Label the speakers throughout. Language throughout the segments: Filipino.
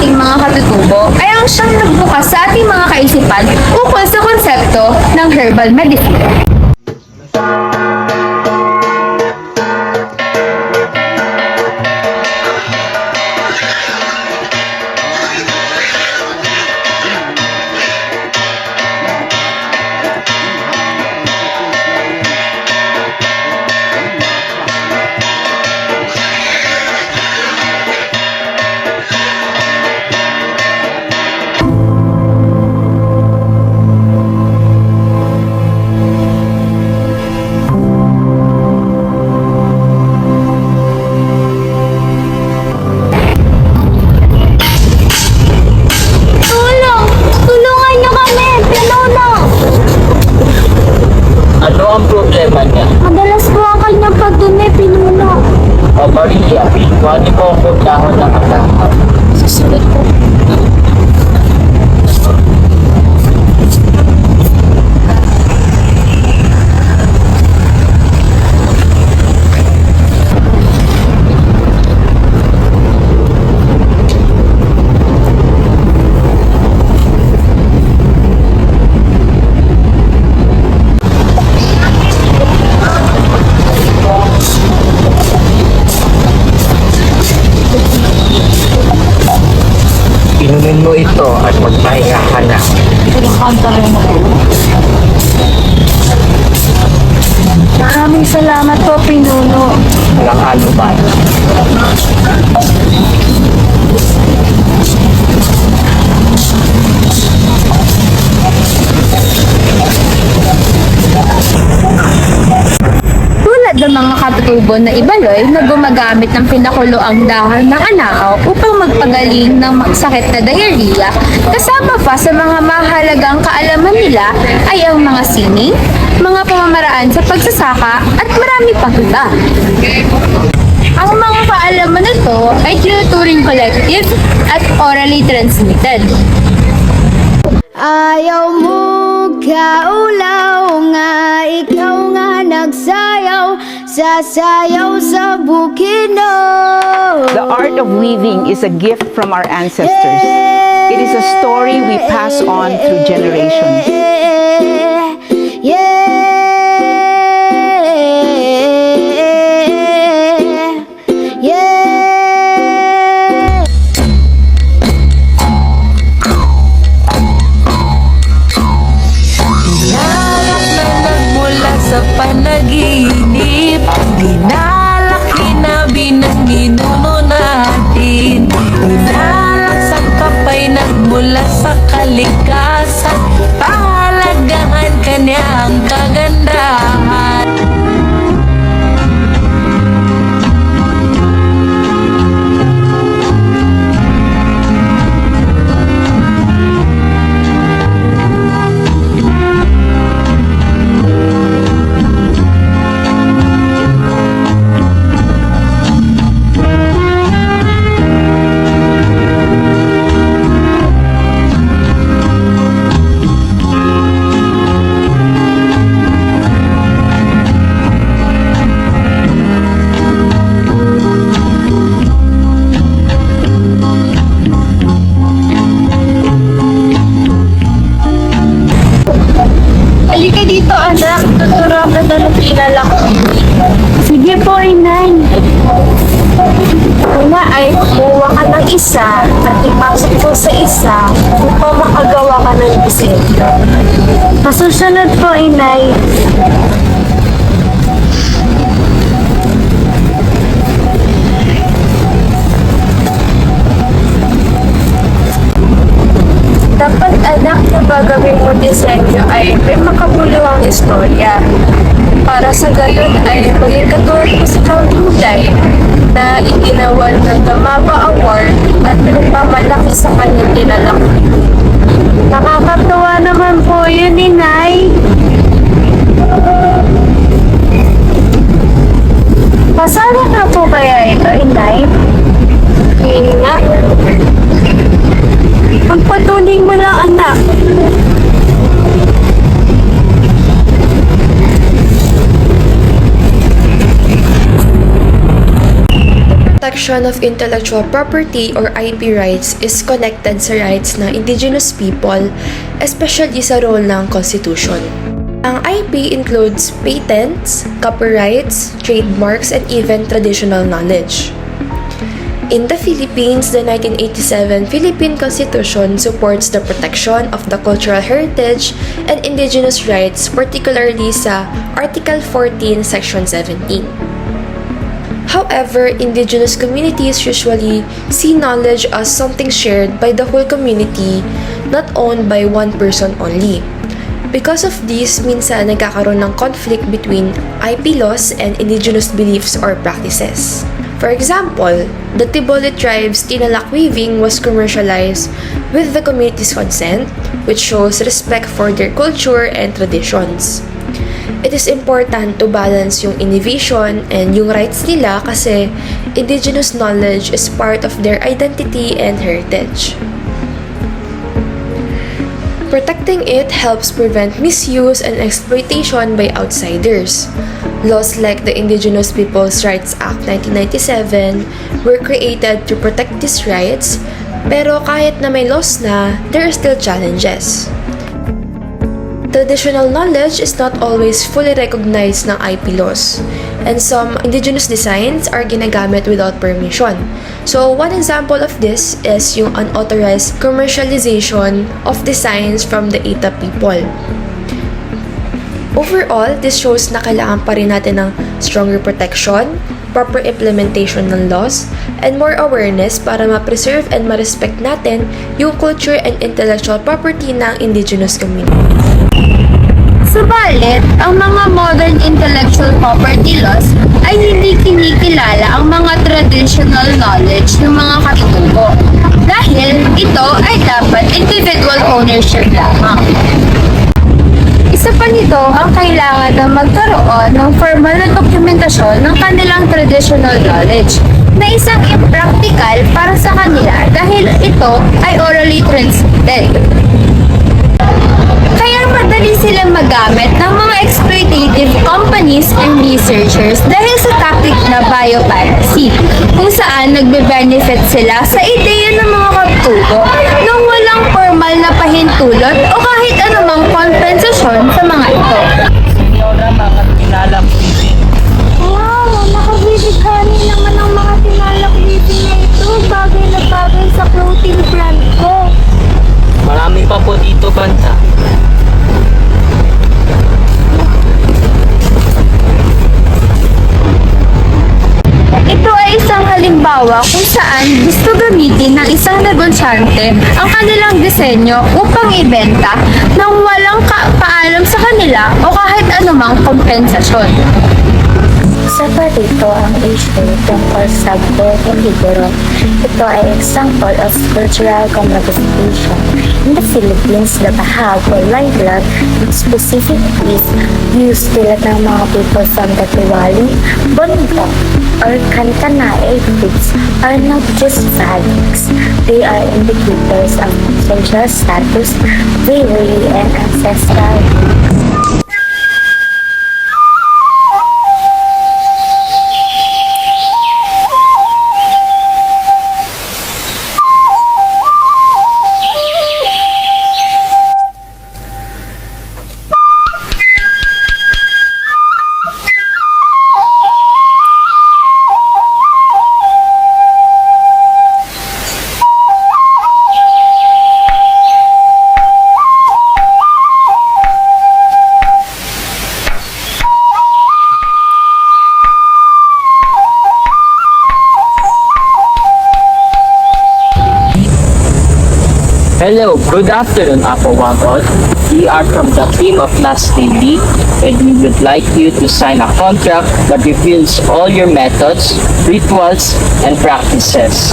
Speaker 1: ating mga katutubo ay ang siyang nagbukas sa ating mga kaisipan ukol sa konsepto ng herbal medicine.
Speaker 2: Tulong! Tulungan niyo kami! Pinuno!
Speaker 3: Ano ang problema niya?
Speaker 2: Madalas po ang kanyang pagdumi, Pinuno.
Speaker 3: O Maria, pwede mo ang puntahan ng anak. Susunod po. Inumin mo ito at magpahinga ka na.
Speaker 2: Maraming salamat po, Pinuno.
Speaker 3: Walang ano ba?
Speaker 1: Tulad ng mga katutubo na ibaloy na gumagamit ng pinakuloang dahon ng anakaw upang magpagaling ng sakit na diarrhea, kasama pa sa mga mahalagang kaalaman nila ay ang mga sining, mga pamamaraan sa pagsasaka at marami pang iba. Ang mga kaalaman na ito ay tinuturing collective at orally transmitted.
Speaker 2: Ayaw mo kaulaw nga, ikaw nga nagsayaw, sasayaw sa bukino.
Speaker 4: The art of weaving is a gift from our ancestors. It is a story we pass on through generations.
Speaker 5: Mula sa panaginip, dinalaki na binang ginuno natin. Inalak kapay nagmula sa kalikasan, pahalagahan kanya ang kagandahan.
Speaker 1: Halika dito, anak. Tuturo ka na ng kilala ko.
Speaker 2: Sige po, Inay.
Speaker 1: Una ay kumuha ka ng isa at ipasok mo sa isa upang makagawa ka ng disenyo.
Speaker 2: Masusunod po, Inay.
Speaker 1: Dapat anak na gagawin mo disenyo ay may makabuluhang istorya. Para sa gayon ay maging katulad mo sa Kautuday na iginawan ng Gamaba Award at nagpamalaki sa kanyang tinalaki.
Speaker 2: Nakakatuwa naman po yun, Inay. Pasara na po kaya ito, Inay?
Speaker 1: Hindi nga. Pagpatuloy mo lang, anak.
Speaker 6: protection of intellectual property or IP rights is connected sa rights ng indigenous people, especially sa role ng Constitution. Ang IP includes patents, copyrights, trademarks, and even traditional knowledge. In the Philippines, the 1987 Philippine Constitution supports the protection of the cultural heritage and indigenous rights, particularly sa Article 14, Section 17. However, indigenous communities usually see knowledge as something shared by the whole community, not owned by one person only. Because of this, minsan nagkakaroon ng conflict between IP laws and indigenous beliefs or practices. For example, the Tiboli tribe's tinalak weaving was commercialized with the community's consent, which shows respect for their culture and traditions. It is important to balance yung innovation and yung rights nila kasi indigenous knowledge is part of their identity and heritage. Protecting it helps prevent misuse and exploitation by outsiders. Laws like the Indigenous Peoples' Rights Act 1997 were created to protect these rights, pero kahit na may laws na, there are still challenges. Traditional knowledge is not always fully recognized ng IP laws, and some indigenous designs are ginagamit without permission. So, one example of this is yung unauthorized commercialization of designs from the Eta people. Overall, this shows na kailangan pa rin natin ng stronger protection, proper implementation ng laws, and more awareness para ma-preserve and ma-respect natin yung culture and intellectual property ng indigenous community.
Speaker 1: Subalit, ang mga modern intellectual property laws ay hindi kinikilala ang mga traditional knowledge ng mga katutubo dahil ito ay dapat individual ownership lamang. Isa pa nito ang kailangan na magkaroon ng formal na dokumentasyon ng kanilang traditional knowledge na isang impractical para sa kanila dahil ito ay orally transmitted. Kaya madali silang magamit ng mga exploitative companies and researchers dahil sa tactic na biopiracy, kung saan nagbe-benefit sila sa ideya ng mga katutubo nang walang formal na pahintulot o kahit anumang kompensasyon sa mga ito.
Speaker 3: Senyora, mga tinalak weaving.
Speaker 2: Wow, nakabibighani naman ang mga tinalak weaving na ito. Bagay na bagay sa clothing brand ko.
Speaker 3: Marami pa po dito, banda.
Speaker 1: Ito ay isang halimbawa kung saan gusto gamitin ng isang negosyante ang kanilang disenyo upang ibenta nang walang paalam sa kanila o kahit anumang kompensasyon.
Speaker 2: Isa pa dito ang issue tungkol sa broken libero. Ito ay example of cultural commodification. In the Philippines, the bahag or lightlog specifically used tulad ng mga people from the Tiwali, Bonito, or Kantanae goods are not just fabrics. They are indicators of social status, bravery, and ancestral.
Speaker 3: Hello, good afternoon, Apo Wagot. We are from the team of Last TV, and we would like you to sign a contract that reveals all your methods, rituals, and practices.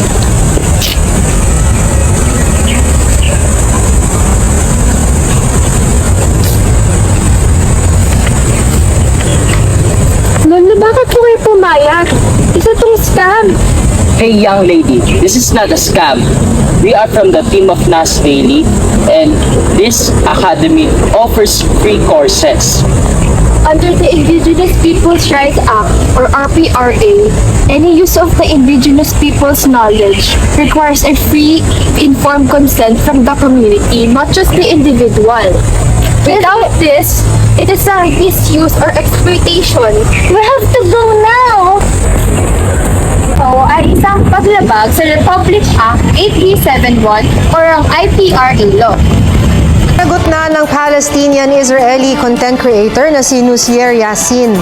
Speaker 1: Lolo, bakit po kayo pumayag? Isa tong scam.
Speaker 3: Hey young lady, this is not a scam. We are from the team of NAS Daily, and this academy offers free courses.
Speaker 1: Under the Indigenous Peoples' Rights Act, or RPRA, any use of the indigenous people's knowledge requires a free, informed consent from the community, not just the individual. Without this, it is a misuse or exploitation. We have to go now! Ito ay isang paglabag sa Republic Act 8371 or ang IPRA law.
Speaker 7: Nagot na ng Palestinian-Israeli content creator na si Nusier Yassin.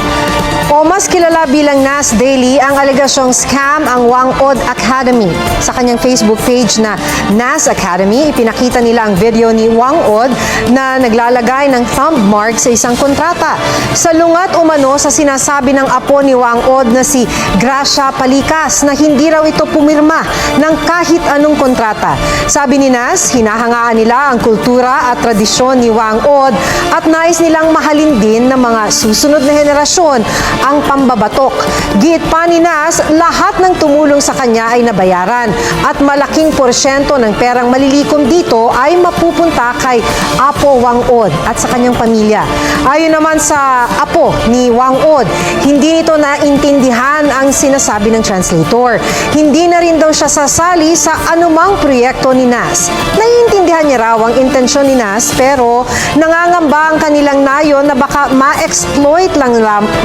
Speaker 7: O mas kilala bilang NAS Daily, ang alegasyong scam ang Wangod Academy. Sa kanyang Facebook page na NAS Academy, ipinakita nila ang video ni Wangod na naglalagay ng thumb mark sa isang kontrata. Salungat umano sa sinasabi ng apo ni Wangod na si Gracia Palikas na hindi raw ito pumirma ng kahit anong kontrata. Sabi ni NAS, hinahangaan nila ang kultura at tradisyon ni Wangod at nais nilang mahalin din ng mga susunod na henerasyon ang pambabatok. Giit pa ni NAS, lahat ng tumulong sa kanya ay nabayaran at malaking porsyento ng perang malilikom dito ay mapupunta kay Apo Wangod at sa kanyang pamilya. Ayon naman sa apo ni Wangod, hindi nito naintindihan ang sinasabi ng translator. Hindi na rin daw siya sasali sa anumang proyekto ni NAS. Naiintindihan niya raw ang intensyon ni NAS pero nangangamba ang kanilang nayon na baka ma-exploit lang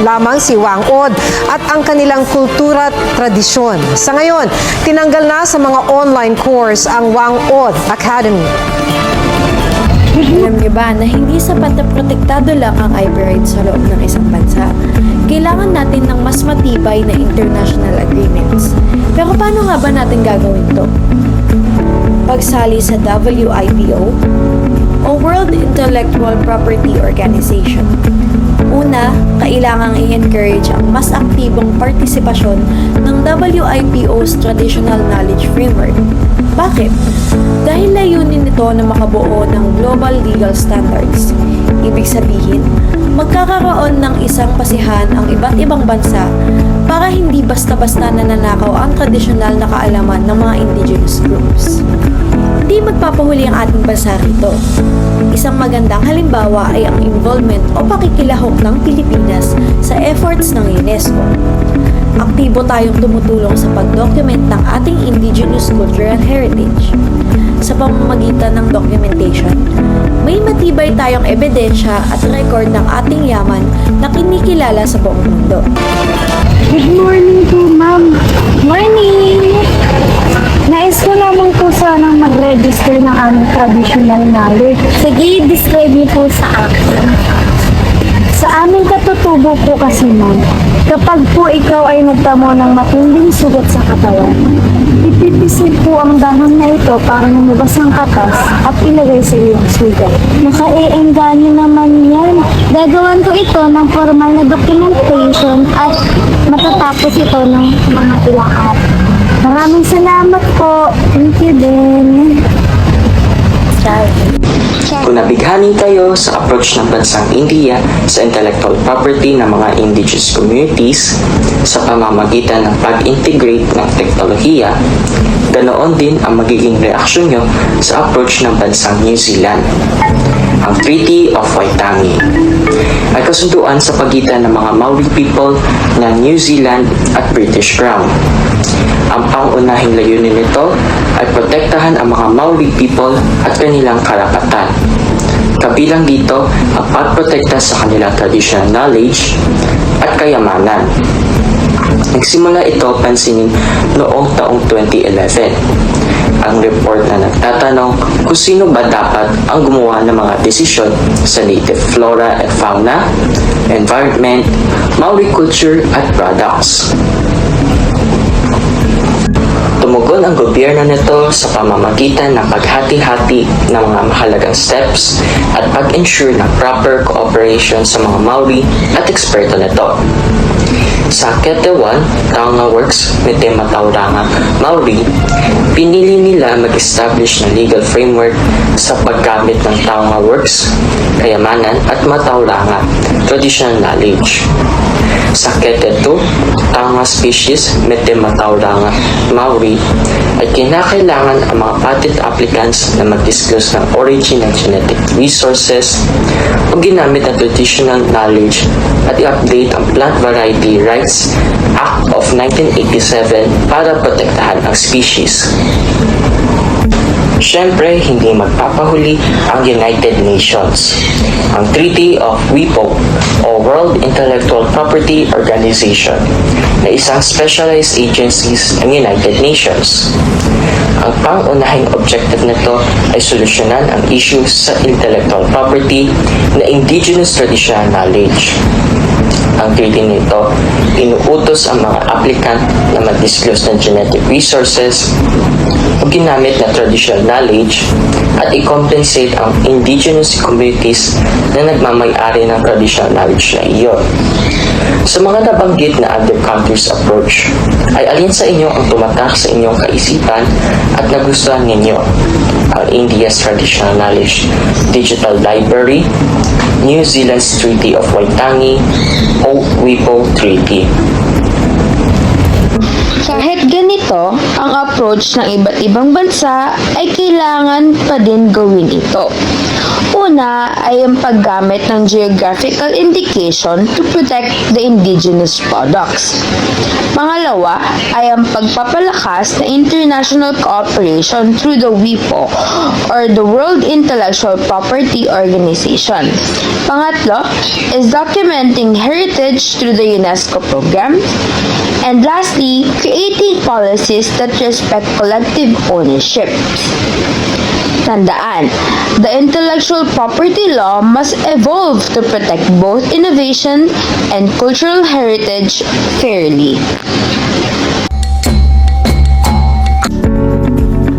Speaker 7: lamang si Wangod at ang kanilang kultura at tradisyon. Sa ngayon, tinanggal na sa mga online course ang Wangod Academy.
Speaker 8: Alam niyo ba na hindi sapat na protektado lang ang IP rights sa loob ng isang bansa? Kailangan natin ng mas matibay na international agreements. Pero paano nga ba natin gagawin to? Pagsali sa WIPO o World Intellectual Property Organization. Una, kailangang i-encourage ang mas aktibong partisipasyon ng WIPO's Traditional Knowledge Framework. Bakit? Dahil layunin nito na makabuo ng global legal standards. Ibig sabihin, magkakaroon ng isang pasihan ang iba't ibang bansa para hindi basta-basta nananakaw ang tradisyonal na kaalaman ng mga indigenous groups. Hindi magpapahuli ang ating bansa rito. Isang magandang halimbawa ay ang involvement o pakikilahok ng Pilipinas sa efforts ng UNESCO. Aktibo tayong tumutulong sa pag-document ng ating indigenous culture and heritage. Sa pamamagitan ng documentation, may matibay tayong ebidensya at record ng ating yaman na kinikilala sa buong mundo.
Speaker 2: Good morning po, ma'am. Morning! Nais ko naman po sanang mag-register ng aming traditional knowledge. Sige, describe niyo po sa akin. Sa aming katutubo po kasi, ma'am, kapag po ikaw ay nagtamo ng matinding sugat sa katawan, ipipisil po ang dahon na ito para lumabas ang katas at ilagay sa iyong sugat. Naka-e-engganyo naman yan. Gagawan ko ito ng formal na documentation at matatapos ito ng mga ilang araw. Maraming salamat po. Thank you din.
Speaker 9: Kung nabighanin kayo sa approach ng bansang India sa intellectual property ng mga indigenous communities sa pamamagitan ng pag-integrate ng teknolohiya, ganoon din ang magiging reaksyon nyo sa approach ng bansang New Zealand. Ang Treaty of Waitangi ay kasunduan sa pagitan ng mga Maori people na New Zealand at British Crown. Ang pangunahing layunin nito ay protektahan ang mga Maori people at kanilang karapatan. Kabilang dito ang pagprotekta sa kanilang traditional knowledge at kayamanan. Nagsimula ito pansinin noong taong 2011. Ang report na nagtatanong kung sino ba dapat ang gumawa ng mga desisyon sa native flora and fauna, environment, Maori culture at products. Tumugon ang gobyerno nito sa pamamagitan ng paghati-hati ng mga mahalagang steps at pag-ensure ng proper cooperation sa mga Maori at eksperto nito. Sa Ketewan, Taonga Works, Metema Tauranga, Maori, pinili nila mag-establish ng legal framework sa paggamit ng Taonga Works, kayamanan at matauranga, traditional knowledge. Sa Ketetu, Taonga species, Metema Tauranga, Maori, ay kinakailangan ang mga patent applicants na mag-disclose ng origin ng genetic resources o ginamit ang traditional knowledge at i-update ang Plant Variety Rights Act of 1987 para protektahan ang species. Siyempre, hindi magpapahuli ang United Nations. Ang Treaty of WIPO o World Intellectual Property Organization na isang specialized agencies ng United Nations. Ang pangunahing objective nito ay solusyonan ang issues sa intellectual property na indigenous traditional knowledge. Ang treaty nito, inuutos ang mga applicant na mag-disclose ng genetic resources o ginamit na traditional knowledge at i-compensate ang indigenous communities na nagmamay-ari ng traditional knowledge na iyon. Sa mga nabanggit na other countries approach, ay alin sa inyo ang tumatak sa inyong kaisipan at nagustuhan ninyo? Ang India's Traditional Knowledge Digital Library, New Zealand's Treaty of Waitangi, o WIPO Treaty.
Speaker 1: Kahit ganito, ang approach ng iba't ibang bansa ay kailangan pa din gawin ito. Una ay ang paggamit ng geographical indication to protect the indigenous products. Pangalawa ay ang pagpapalakas ng international cooperation through the WIPO or the World Intellectual Property Organization. Pangatlo is documenting heritage through the UNESCO program. And lastly, creating policies that respect collective ownership. Tandaan, the intellectual property law must evolve to protect both innovation and cultural heritage fairly.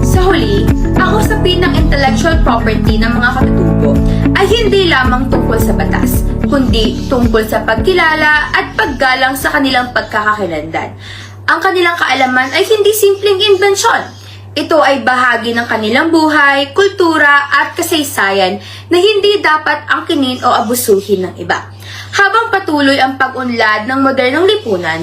Speaker 1: Sa huli, ang usapin ng intellectual property ng mga katutubo ay hindi lamang tungkol sa batas, kundi tungkol sa pagkilala at paggalang sa kanilang pagkakakilanlan. Ang kanilang kaalaman ay hindi simpleng imbensyon. Ito ay bahagi ng kanilang buhay, kultura at kasaysayan na hindi dapat angkinin o abusuhin ng iba. Habang patuloy ang pag-unlad ng modernong lipunan,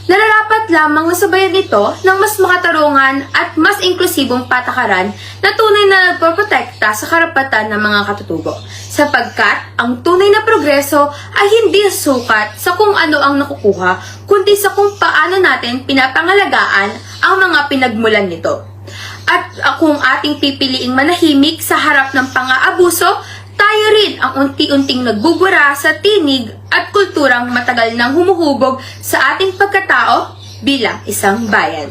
Speaker 1: nararapat lamang na sabayan ito ng mas makatarungan at mas inklusibong patakaran na tunay na nagpoprotekta sa karapatan ng mga katutubo. Sapagkat ang tunay na progreso ay hindi sukat sa kung ano ang nakukuha, kundi sa kung paano natin pinapangalagaan ang mga pinagmulan nito. At kung ating pipiliing manahimik sa harap ng pang-aabuso, tayo rin ang unti-unting nagbubura sa tinig at kulturang matagal nang humuhubog sa ating pagkatao bilang isang bayan.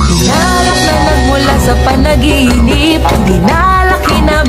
Speaker 5: Pinalak na nagmula sa panaginip, dinalaki na